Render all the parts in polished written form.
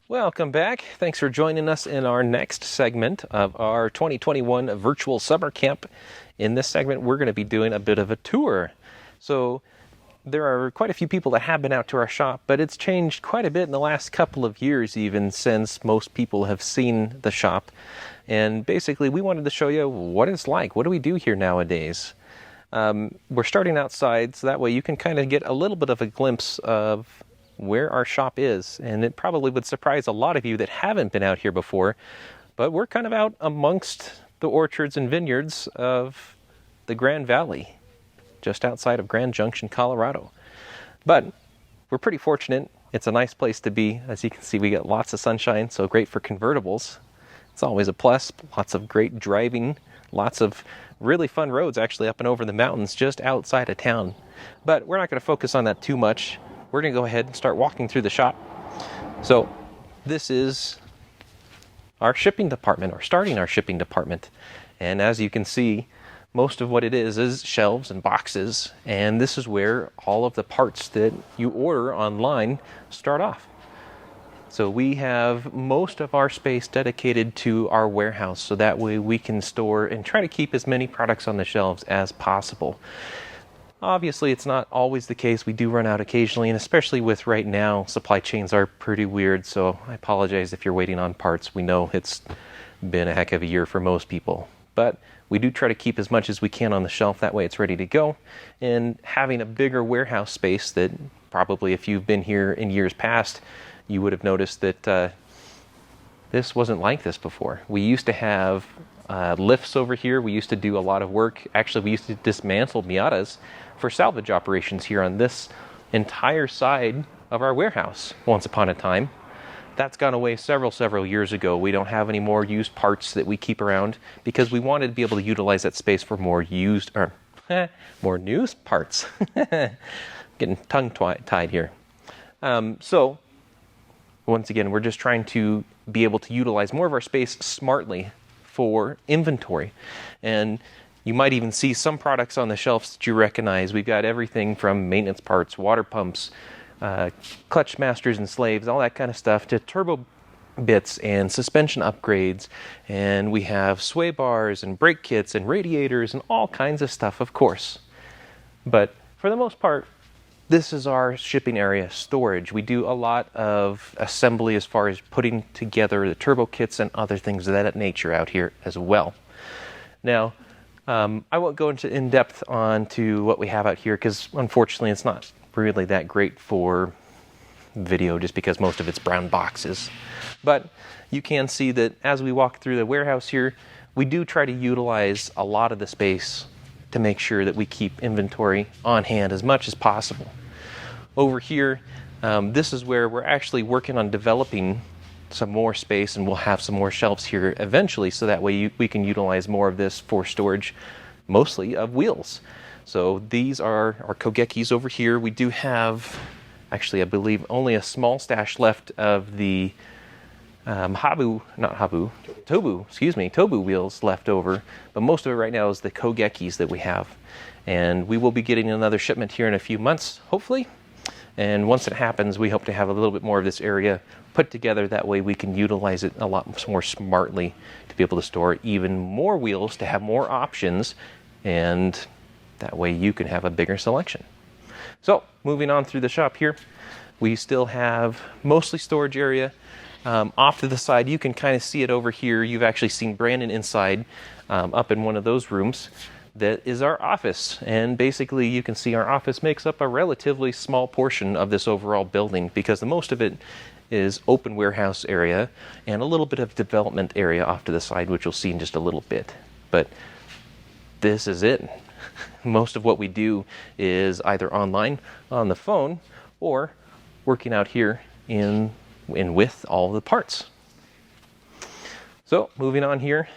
Welcome back. Thanks for joining us in our next segment of our 2021 virtual summer camp. In this segment, we're going to be doing a bit of a tour. So there are quite a few people that have been out to our shop, but it's changed quite a bit in the last couple of years, even since most people have seen the shop. And basically, we wanted to show you what it's like. What do we do here nowadays? We're starting outside, so that way you can kind of get a little bit of a glimpse of where our shop is, and it probably would surprise a lot of you that haven't been out here before, but we're kind of out amongst the orchards and vineyards of the Grand Valley, just outside of Grand Junction, Colorado. But we're pretty fortunate. It's a nice place to be. As you can see, we get lots of sunshine, so great for convertibles. It's always a plus. Lots of great driving, lots of really fun roads actually up and over the mountains just outside of town. But we're not going to focus on that too much. We're going to go ahead and start walking through the shop. So this is our shipping department, or starting our shipping department. And as you can see, most of what it is shelves and boxes. And this is where all of the parts that you order online start off. So we have most of our space dedicated to our warehouse, so that way we can store and try to keep as many products on the shelves as possible. Obviously, it's not always the case. We do run out occasionally, and especially with right now, supply chains are pretty weird, so I apologize if you're waiting on parts. We know it's been a heck of a year for most people, but we do try to keep as much as we can on the shelf. That way it's ready to go. And having a bigger warehouse space that probably, if you've been here in years past, you would have noticed that this wasn't like this before. We used to have lifts over here. We used to do a lot of work. Actually, we used to dismantle Miatas for salvage operations here on this entire side of our warehouse once upon a time. That's gone away several years ago. We don't have any more used parts that we keep around because we wanted to be able to utilize that space for more used, or more new parts. Getting tongue-tied here. So once again, we're just trying to be able to utilize more of our space smartly for inventory. And you might even see some products on the shelves that you recognize. We've got everything from maintenance parts, water pumps, clutch masters and slaves, all that kind of stuff, to turbo bits and suspension upgrades. And we have sway bars and brake kits and radiators and all kinds of stuff, of course. But for the most part, this is our shipping area storage. We do a lot of assembly as far as putting together the turbo kits and other things of that nature out here as well. Now, I won't go into in-depth onto what we have out here because unfortunately it's not really that great for video just because most of it's brown boxes. But you can see that as we walk through the warehouse here, we do try to utilize a lot of the space to make sure that we keep inventory on hand as much as possible. Over here, this is where we're actually working on developing some more space, and we'll have some more shelves here eventually, so that way we can utilize more of this for storage, mostly of wheels. So these are our Kogekis over here. We do have, actually I believe, only a small stash left of the Tobu wheels left over, but most of it right now is the Kogekis that we have. And we will be getting another shipment here in a few months, hopefully. And once it happens, we hope to have a little bit more of this area put together. That way we can utilize it a lot more smartly to be able to store even more wheels, to have more options, and that way you can have a bigger selection. So moving on through the shop here, we still have mostly storage area. Off to the side, you can kind of see it over here. You've actually seen Brandon inside, up in one of those rooms. That is our office, and basically you can see our office makes up a relatively small portion of this overall building because the most of it is open warehouse area and a little bit of development area off to the side, which you'll see in just a little bit. But this is it. Most of what we do is either online, on the phone, or working out here in with all the parts. So moving on here,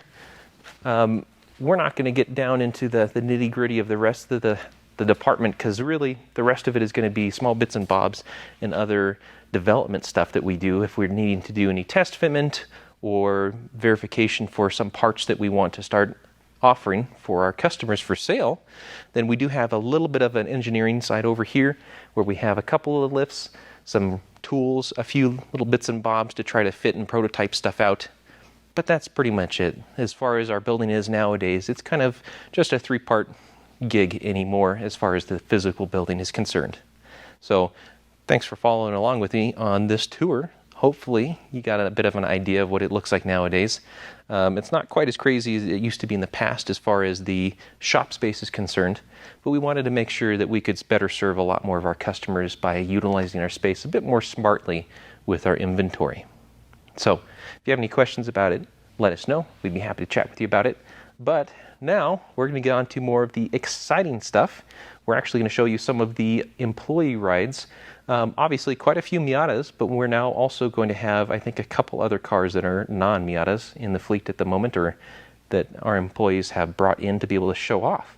we're not going to get down into the nitty-gritty of the rest of the department because really the rest of it is going to be small bits and bobs and other development stuff that we do if we're needing to do any test fitment or verification for some parts that we want to start offering for our customers for sale. Then we do have a little bit of an engineering side over here where we have a couple of lifts, some tools, a few little bits and bobs to try to fit and prototype stuff out. But that's pretty much it. As far as our building is nowadays, it's kind of just a 3-part gig anymore as far as the physical building is concerned. So thanks for following along with me on this tour. Hopefully you got a bit of an idea of what it looks like nowadays. It's not quite as crazy as it used to be in the past as far as the shop space is concerned, but we wanted to make sure that we could better serve a lot more of our customers by utilizing our space a bit more smartly with our inventory. So if you have any questions about it, let us know. We'd be happy to chat with you about it. But now we're going to get on to more of the exciting stuff. We're actually going to show you some of the employee rides. Obviously quite a few Miatas, but we're now also going to have, I think, a couple other cars that are non-Miatas in the fleet at the moment, or that our employees have brought in to be able to show off.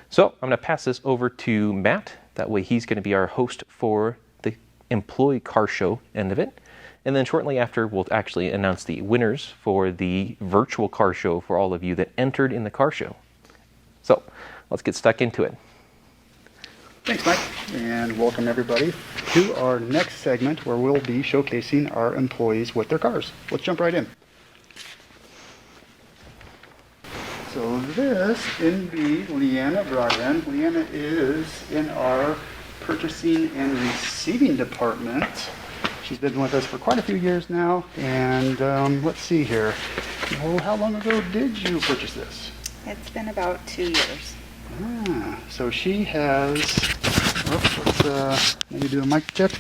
So I'm going to pass this over to Matt. That way he's going to be our host for the employee car show end of it. And then shortly after, we'll actually announce the winners for the virtual car show for all of you that entered in the car show. So let's get stuck into it. Thanks, Mike, and welcome everybody to our next segment where we'll be showcasing our employees with their cars. Let's jump right in. So this NB Leanna brought in. Leanna is in our purchasing and receiving department. She's been with us for quite a few years now, and let's see here. Well, how long ago did you purchase this? It's been about 2 years. So she has, let's maybe do a mic check.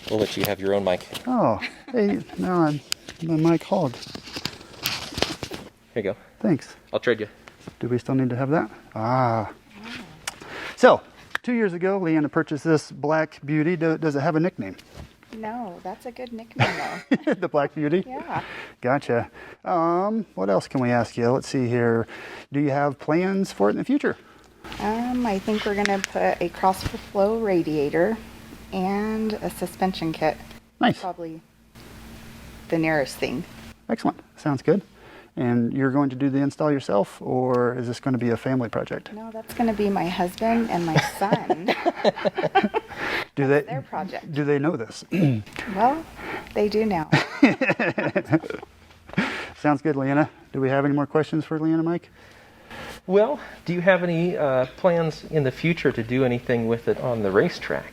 We'll let you have your own mic. Oh, hey, no, my mic hogged. Here you go. Thanks. I'll trade you. Do we still need to have that? So, 2 years ago, Leanna purchased this Black Beauty. Does it have a nickname? No, that's a good nickname though. The Black Beauty? Yeah. Gotcha. What else can we ask you? Let's see here. Do you have plans for it in the future? I think we're gonna put a cross flow radiator and a suspension kit. Nice. Probably the nearest thing. Excellent. Sounds good. And you're going to do the install yourself, or is this going to be a family project? No, that's gonna be my husband and my son. Their project. Do they know this? Well, they do now. Sounds good, Leanna. Do we have any more questions for Leanna, Mike? Well, do you have any plans in the future to do anything with it on the racetrack?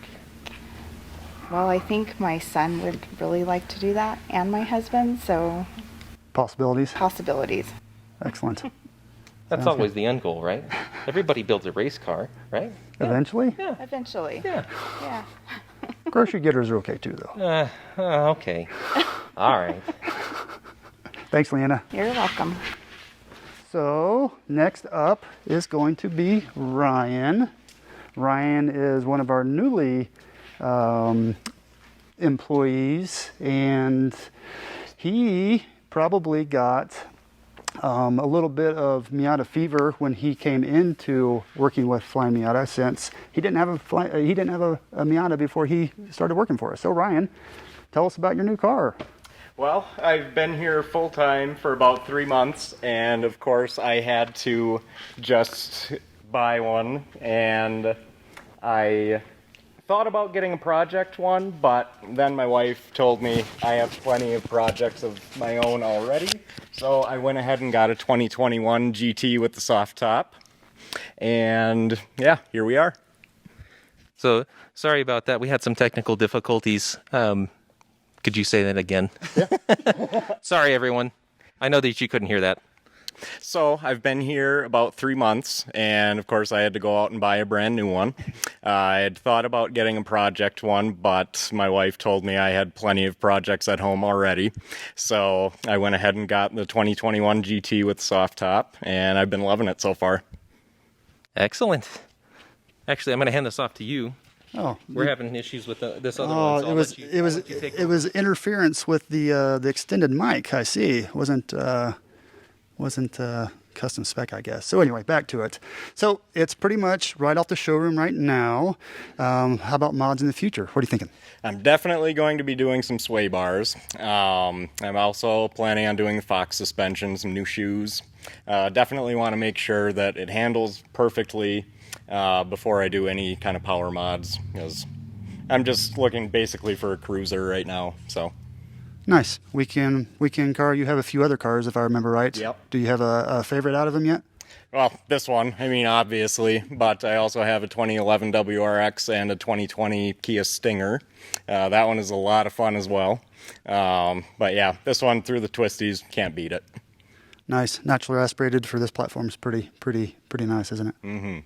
Well, I think my son would really like to do that, and my husband, so Possibilities? possibilities. Excellent. That's always the end goal, right? Everybody builds a race car, right? Eventually? Yeah. Eventually. Yeah. Yeah. Grocery getters are okay too, though. Okay. All right. Thanks, Leanna. You're welcome. So, next up is going to be Ryan. Ryan is one of our newly employees, and he probably got a little bit of Miata fever when he came into working with Flyin Miata, since he didn't have a Miata before he started working for us. So Ryan, tell us about your new car. Well, I've been here full-time for about 3 months, and of course I had to just buy one, and I thought about getting a project one, but then my wife told me I have plenty of projects of my own already, so I went ahead and got a 2021 GT with the soft top, and yeah, here we are. So, sorry about that. We had some technical difficulties. Could you say that again? Yeah. Sorry, everyone. I know that you couldn't hear that. So I've been here about 3 months, and of course I had to go out and buy a brand new one. I had thought about getting a project one, but my wife told me I had plenty of projects at home already. So I went ahead and got the 2021 GT with soft top, and I've been loving it so far. Excellent. Actually, I'm going to hand this off to you. Oh, We're having issues with this other one. So it was interference with the extended mic. I see. Wasn't custom spec, I guess. So anyway, back to it. So it's pretty much right off the showroom right now. How about mods in the future? What are you thinking? I'm definitely going to be doing some sway bars. I'm also planning on doing the Fox suspension, some new shoes. Definitely want to make sure that it handles perfectly before I do any kind of power mods, because I'm just looking basically for a cruiser right now. So Nice. Weekend car. You have a few other cars, if I remember right. Yep. Do you have a favorite out of them yet? well, this one, I mean, obviously, but I also have a 2011 WRX and a 2020 Kia Stinger. That one is a lot of fun as well. But yeah, this one through the twisties, can't beat it. Nice. Naturally aspirated for this platform is pretty nice, isn't it? Mm-hmm.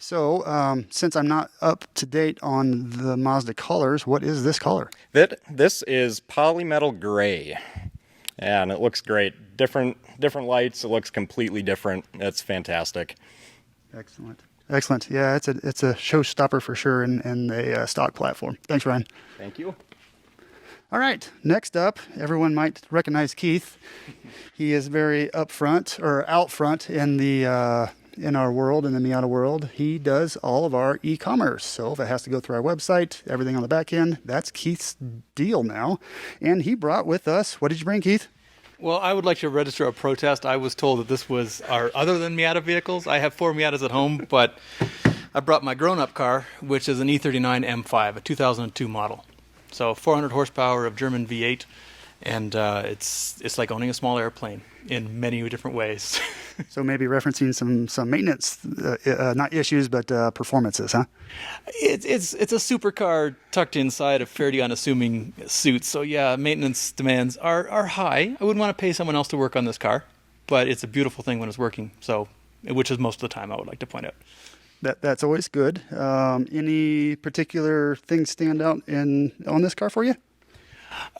So, since I'm not up to date on the Mazda colors, what is this color? This is polymetal gray, and it looks great. Different lights. It looks completely different. It's fantastic. Excellent. Yeah, it's a showstopper for sure in a stock platform. Thanks, Ryan. Thank you. All right. Next up, everyone might recognize Keith. He is very out front in the in our world, in the Miata world. He does all of our e-commerce. So if it has to go through our website, everything on the back end, that's Keith's deal now. And he brought with us, what did you bring, Keith? Well, I would like to register a protest. I was told that this was our other than Miata vehicles. I have 4 Miatas at home, but I brought my grown-up car, which is an E39 M5, a 2002 model. So 400 horsepower of German V8, and it's like owning a small airplane in many different ways. So maybe referencing some maintenance, not issues, but performances, huh? It's a supercar tucked inside a fairly unassuming suit. So yeah, maintenance demands are high. I wouldn't want to pay someone else to work on this car, but it's a beautiful thing when it's working. So, which is most of the time, I would like to point out. That's always good. Any particular things stand out on this car for you?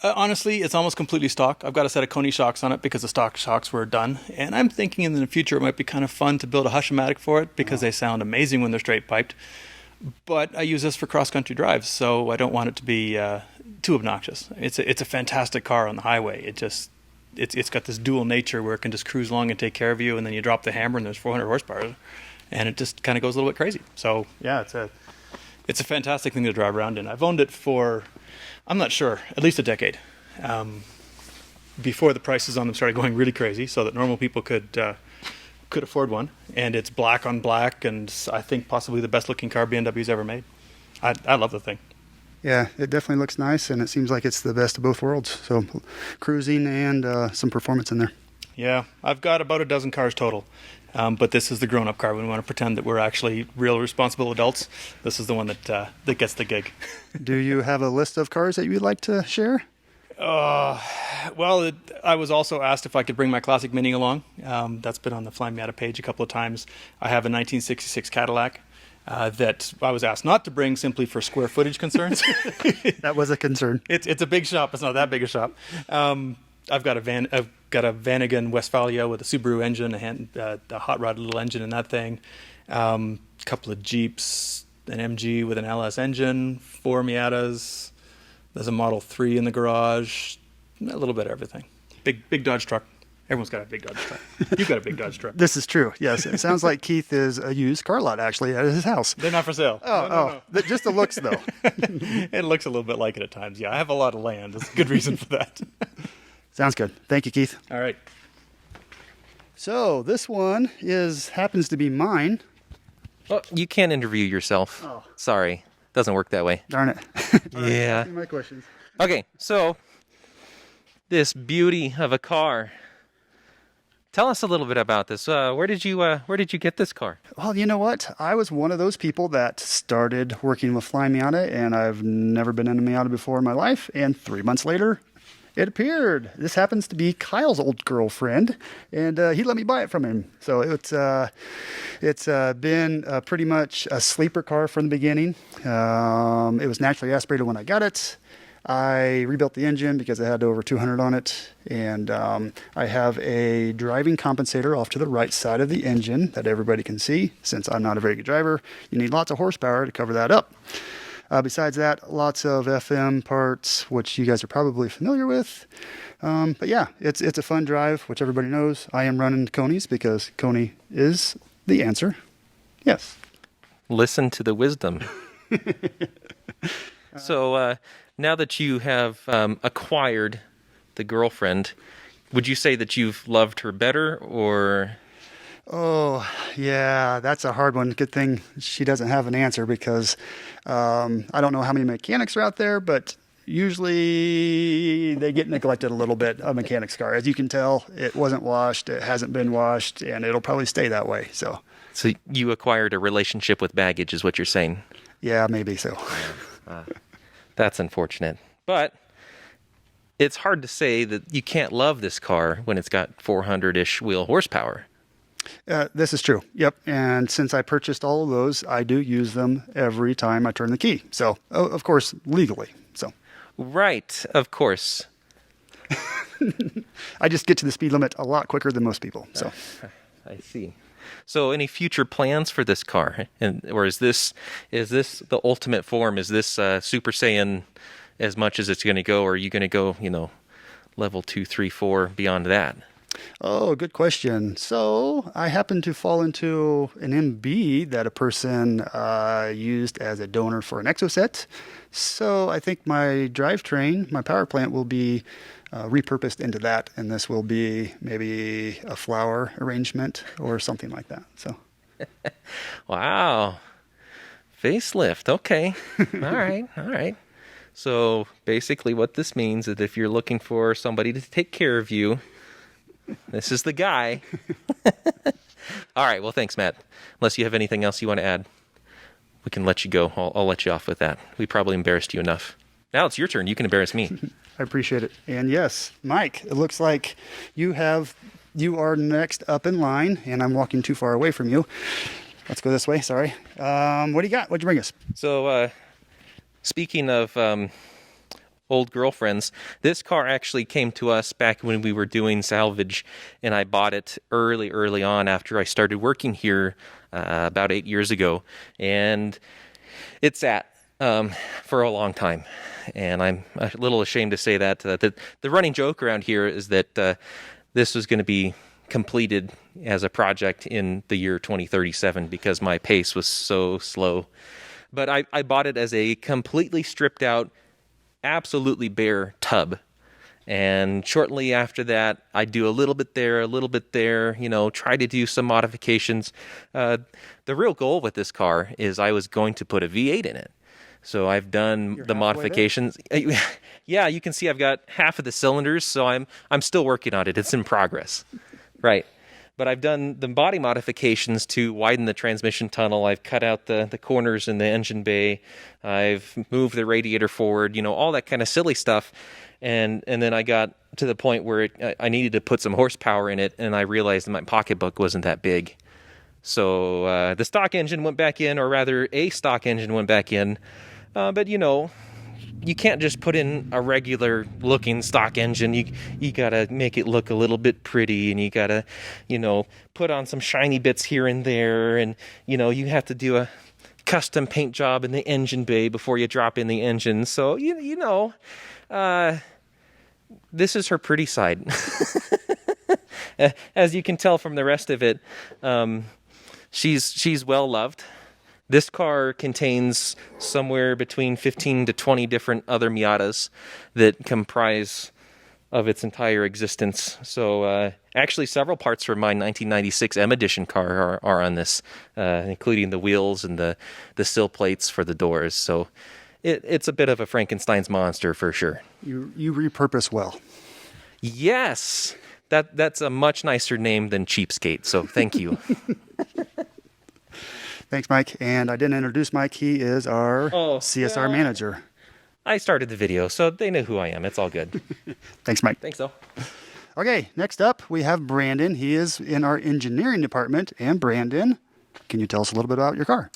Honestly, it's almost completely stock. I've got a set of Coney shocks on it because the stock shocks were done. And I'm thinking in the future it might be kind of fun to build a Hush-O-Matic for it because they sound amazing when they're straight piped. But I use this for cross-country drives, so I don't want it to be too obnoxious. It's a fantastic car on the highway. It's got this dual nature where it can just cruise along and take care of you, and then you drop the hammer and there's 400 horsepower, and it just kind of goes a little bit crazy. So yeah, it's a fantastic thing to drive around in. I've owned it for, I'm not sure, at least a decade. Before the prices on them started going really crazy, so that normal people could afford one. And it's black on black, and I think possibly the best looking car BMW's ever made. I love the thing. Yeah, it definitely looks nice, and it seems like it's the best of both worlds. So cruising and some performance in there. Yeah, I've got about a dozen cars total. But this is the grown-up car. We want to pretend that we're actually real responsible adults. This is the one that gets the gig. Do you have a list of cars that you would like to share? Well, I was also asked if I could bring my classic Mini along. That's been on the Flyin Miata page a couple of times. I have a 1966 Cadillac that I was asked not to bring simply for square footage concerns. That was a concern. It's a big shop. It's not that big a shop. I've got a Vanagon Westfalia with a Subaru engine, a hot rod little engine in that thing. A couple of Jeeps, an MG with an LS engine, 4 Miatas. There's a Model 3 in the garage. A little bit of everything. Big Dodge truck. Everyone's got a big Dodge truck. You've got a big Dodge truck. This is true. Yes, it sounds like Keith is a used car lot actually at his house. They're not for sale. No. Just the looks though. It looks a little bit like it at times. Yeah, I have a lot of land. There's a good reason for that. Sounds good. Thank you, Keith. All right. So this one happens to be mine. Well, you can't interview yourself. Oh. Sorry. Doesn't work that way. Darn it. Yeah. Ask me my questions. Okay, so this beauty of a car. Tell us a little bit about this. Where did you get this car? Well, you know what? I was one of those people that started working with Flyin Miata, and I've never been in a Miata before in my life. And 3 months later, it appeared. This happens to be Kyle's old girlfriend, and he let me buy it from him. So it's been pretty much a sleeper car from the beginning. It was naturally aspirated when I got it. I rebuilt the engine because it had over 200 on it, and I have a driving compensator off to the right side of the engine that everybody can see. Since I'm not a very good driver, you need lots of horsepower to cover that up. Besides that, lots of FM parts, which you guys are probably familiar with. But yeah, it's a fun drive, which everybody knows. I am running Coney's because Coney is the answer. Yes. Listen to the wisdom. So now that you have acquired the girlfriend, would you say that you've loved her better, or? Oh, yeah, that's a hard one. Good thing she doesn't have an answer because I don't know how many mechanics are out there, but usually they get neglected a little bit, a mechanic's car. As you can tell, it wasn't washed, it hasn't been washed, and it'll probably stay that way. So you acquired a relationship with baggage, is what you're saying? yeah, maybe so. That's unfortunate. But it's hard to say that you can't love this car when it's got 400-ish wheel horsepower. This is true. Yep. And since I purchased all of those, I do use them every time I turn the key. So, of course, legally. So, Right, of course. I just get to the speed limit a lot quicker than most people. So, I see. So, any future plans for this car, or is this the ultimate form? Is this Super Saiyan as much as it's going to go, or are you going to go, level 2, 3, 4 beyond that? oh, good question. So, I happen to fall into an MB that a person used as a donor for an exoset. So, I think my drivetrain, my power plant will be repurposed into that, and this will be maybe a flower arrangement or something like that. So, Wow. Facelift. Okay. All right. So basically what this means is if you're looking for somebody to take care of you, this is the guy. All right. Well, thanks, Matt. Unless you have anything else you want to add, we can let you go. I'll let you off with that. We probably embarrassed you enough. Now it's your turn. You can embarrass me. I appreciate it. And yes, Mike, it looks like you are next up in line, and I'm walking too far away from you. Let's go this way. Sorry. What do you got? What'd you bring us? So, speaking of old girlfriends, this car actually came to us back when we were doing salvage, and I bought it early on after I started working here about 8 years ago, and it sat for a long time. And I'm a little ashamed to say that. The running joke around here is that this was going to be completed as a project in the year 2037 because my pace was so slow. But I bought it as a completely stripped out, absolutely bare tub. And shortly after that, I do a little bit there, try to do some modifications. The real goal with this car is I was going to put a V8 in it. So I've done the modifications. Yeah, you can see I've got half of the cylinders, so I'm still working on it. It's in progress. Right. But I've done the body modifications to widen the transmission tunnel. I've cut out the corners in the engine bay. I've moved the radiator forward, all that kind of silly stuff. And then I got to the point where I needed to put some horsepower in it, and I realized that my pocketbook wasn't that big. So the stock engine went back in, or rather a stock engine went back in. But you can't just put in a regular looking stock engine. You gotta make it look a little bit pretty, and you gotta, put on some shiny bits here and there, and you have to do a custom paint job in the engine bay before you drop in the engine. So this is her pretty side. As you can tell from the rest of it, she's well loved. This car contains somewhere between 15 to 20 different other Miatas that comprise of its entire existence. So actually several parts from my 1996 M Edition car are on this, including the wheels and the sill plates for the doors. So it's a bit of a Frankenstein's monster for sure. You repurpose well. Yes, that's a much nicer name than cheapskate, so thank you. Thanks, Mike. And I didn't introduce Mike. He is our CSR manager. I started the video, so they know who I am. It's all good. Thanks, Mike. Thanks, though. Okay, next up, we have Brandon. He is in our engineering department. And Brandon, can you tell us a little bit about your car?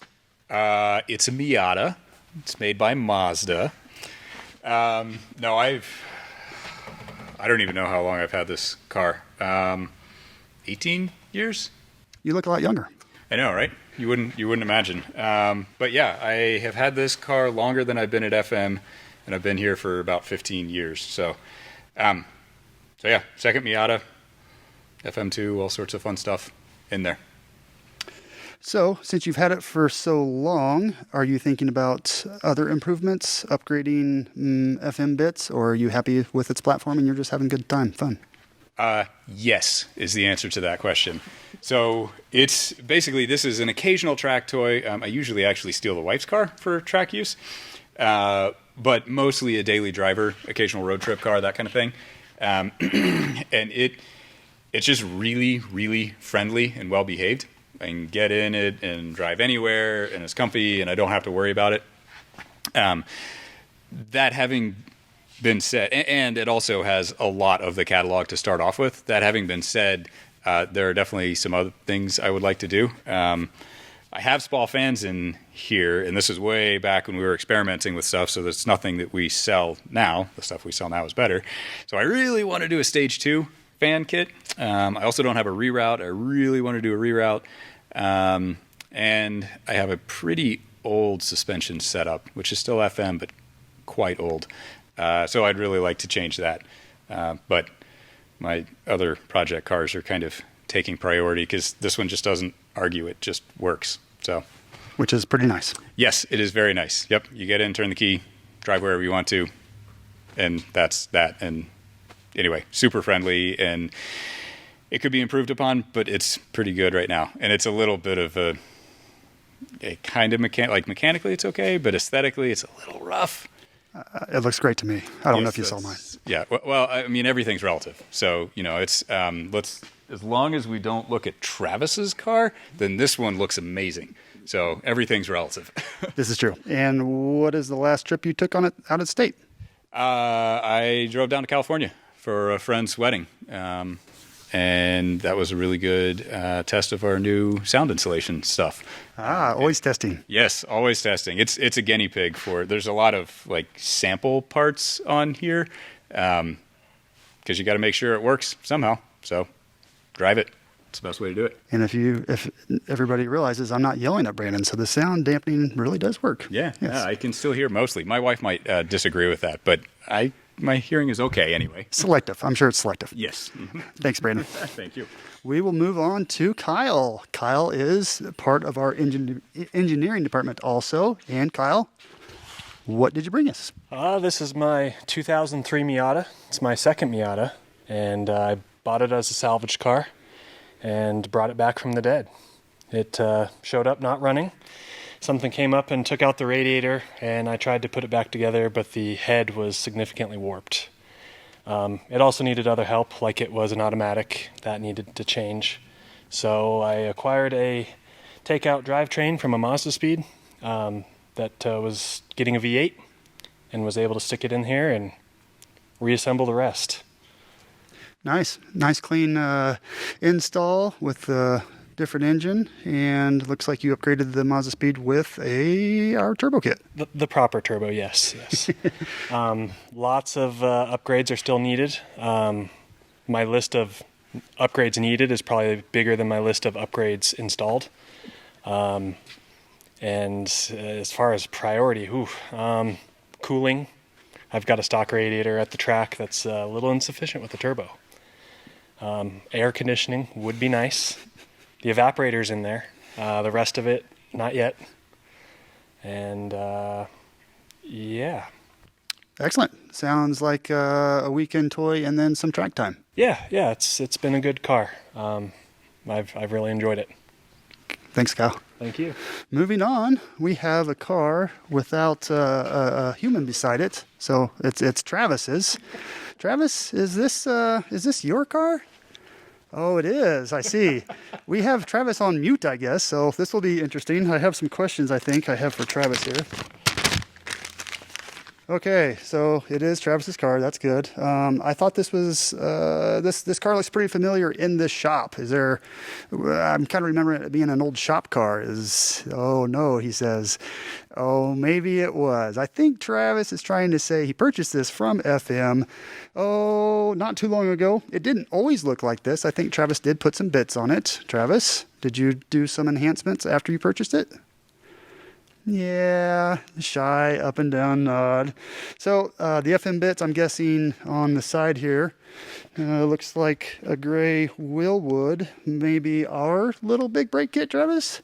It's a Miata. It's made by Mazda. No, I don't even know how long I've had this car. 18 years? You look a lot younger. I know, right? You wouldn't imagine. But yeah, I have had this car longer than I've been at FM, and I've been here for about 15 years. So yeah, second Miata, FM2, all sorts of fun stuff in there. So, since you've had it for so long, are you thinking about other improvements, upgrading FM bits, or are you happy with its platform and you're just having a good time, fun? Yes is the answer to that question. So it's basically, this is an occasional track toy. I usually actually steal the wife's car for track use, but mostly a daily driver, occasional road trip car, that kind of thing. And it's just really, really friendly and well behaved. I can get in it and drive anywhere, and it's comfy, and I don't have to worry about it. That having been said, and it also has a lot of the catalog to start off with. That having been said, there are definitely some other things I would like to do. I have small fans in here, and this is way back when we were experimenting with stuff, so there's nothing that we sell now. The stuff we sell now is better. So I really want to do a Stage 2 fan kit. I also don't have a reroute. I really want to do a reroute. And I have a pretty old suspension setup, which is still FM, but quite old. So I'd really like to change that. But my other project cars are kind of taking priority because this one just doesn't argue. It just works. So, Which is pretty nice. Yes, it is very nice. Yep. You get in, turn the key, drive wherever you want to. And that's that. And anyway, super friendly, and it could be improved upon, but it's pretty good right now. And it's a little bit of a kind of mechanically it's okay, but aesthetically it's a little rough. It looks great to me. I don't know if you saw mine. Yeah. Well, I mean, everything's relative. So, it's, as long as we don't look at Travis's car, then this one looks amazing. So everything's relative. This is true. And what is the last trip you took on it out of state? I drove down to California for a friend's wedding. And that was a really good test of our new sound insulation stuff. Always testing. Yes, always testing. It's a guinea pig for. There's a lot of sample parts on here, because you got to make sure it works somehow. So, drive it. It's the best way to do it. And if everybody realizes I'm not yelling at Brandon, so the sound dampening really does work. Yeah, Yes. yeah, I can still hear mostly. My wife might disagree with that, but my hearing is okay anyway. Selective. I'm sure it's selective. Yes. Mm-hmm. Thanks, Brandon. Thank you. We will move on to Kyle. Kyle is part of our engineering department also. And Kyle, what did you bring us? This is my 2003 Miata. It's my second Miata, and I bought it as a salvage car and brought it back from the dead. It showed up not running. Something came up and took out the radiator, and I tried to put it back together, but the head was significantly warped. It also needed other help, like it was an automatic. That needed to change. So I acquired a takeout drivetrain from a Mazdaspeed that was getting a V8 and was able to stick it in here and reassemble the rest. Nice clean install with the different engine, and looks like you upgraded the Mazdaspeed with our turbo kit. The proper turbo, yes. Lots of upgrades are still needed. My list of upgrades needed is probably bigger than my list of upgrades installed. And as far as priority, cooling. I've got a stock radiator at the track that's a little insufficient with the turbo. Air conditioning would be nice. The evaporator's in there. The rest of it, not yet. And yeah. Excellent. Sounds like a weekend toy and then some track time. Yeah. It's been a good car. I've really enjoyed it. Thanks, Kyle. Thank you. Moving on, we have a car without a human beside it. So it's Travis's. Travis, is this your car? Oh, it is. I see. We have Travis on mute, I guess, so this will be interesting. I have some questions I think I have for Travis here. Okay, so it is Travis's car. That's good. I thought this was this car looks pretty familiar in this shop. Is there? I'm kind of remembering it being an old shop car. Oh no, he says. Oh, maybe it was. I think Travis is trying to say he purchased this from FM. Oh, not too long ago. It didn't always look like this. I think Travis did put some bits on it. Travis, did you do some enhancements after you purchased it? Yeah, shy, up and down nod. So the FM bits, I'm guessing, on the side here, looks like a gray Willwood. Maybe our little big brake kit, Travis?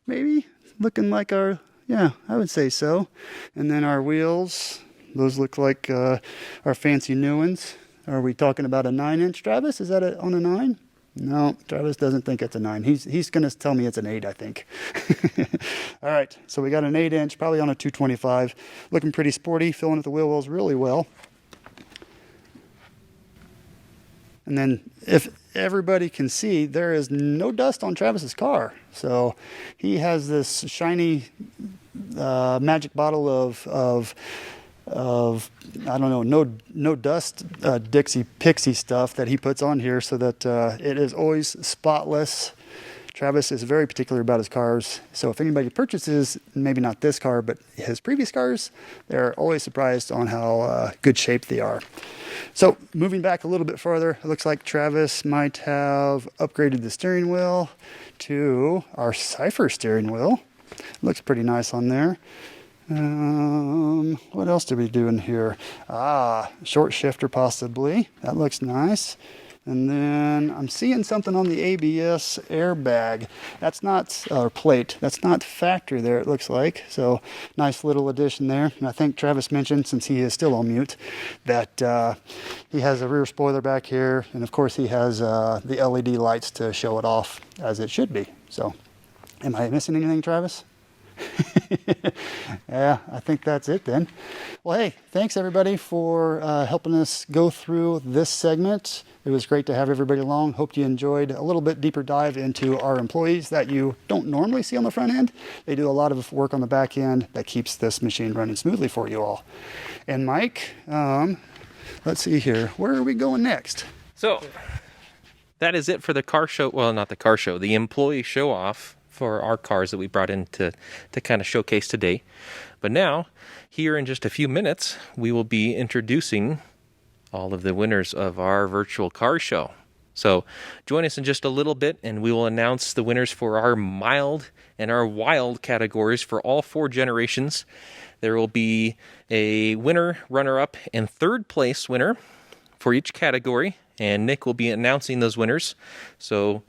Maybe? Looking like our, yeah, I would say so. And then our wheels, those look like our fancy new ones. Are we talking about a 9-inch, Travis? Is that on a 9? No, Travis doesn't think it's a 9. He's going to tell me it's an 8, I think. All right, so we got an 8-inch, probably on a 225. Looking pretty sporty, filling up the wheel wells really well. And then if everybody can see, there is no dust on Travis's car. So he has this shiny magic bottle of I don't know, no dust Dixie Pixie stuff that he puts on here so that it is always spotless. Travis is very particular about his cars, so if anybody purchases, maybe not this car, but his previous cars, they're always surprised on how good shape they are. So moving back a little bit further, it looks like Travis might have upgraded the steering wheel to our Cypher steering wheel. Looks pretty nice on there. What else did we do in here? Short shifter possibly. That looks nice. And then I'm seeing something on the ABS airbag. That's not, or plate, that's not factory there, it looks like. So nice little addition there. And I think Travis mentioned, since he is still on mute, that he has a rear spoiler back here. And of course he has the LED lights to show it off as it should be. So am I missing anything, Travis? Yeah, I think that's it then. Well, hey, thanks everybody for helping us go through this segment. It was great to have everybody along. Hope you enjoyed a little bit deeper dive into our employees that you don't normally see on the front end. They do a lot of work on the back end that keeps this machine running smoothly for you all. And Mike, let's see here. Where are we going next? So that is it for the car show. Well, not the car show, the employee show off for our cars that we brought in to kind of showcase today. But now, here in just a few minutes, we will be introducing all of the winners of our virtual car show. So join us in just a little bit and we will announce the winners for our mild and our wild categories for all 4 generations. There will be a winner, runner-up, and third place winner for each category, and Nick will be announcing those winners. So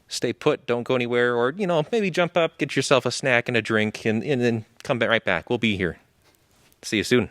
stay put, don't go anywhere, or, maybe jump up, get yourself a snack and a drink, and then come right back. We'll be here. See you soon.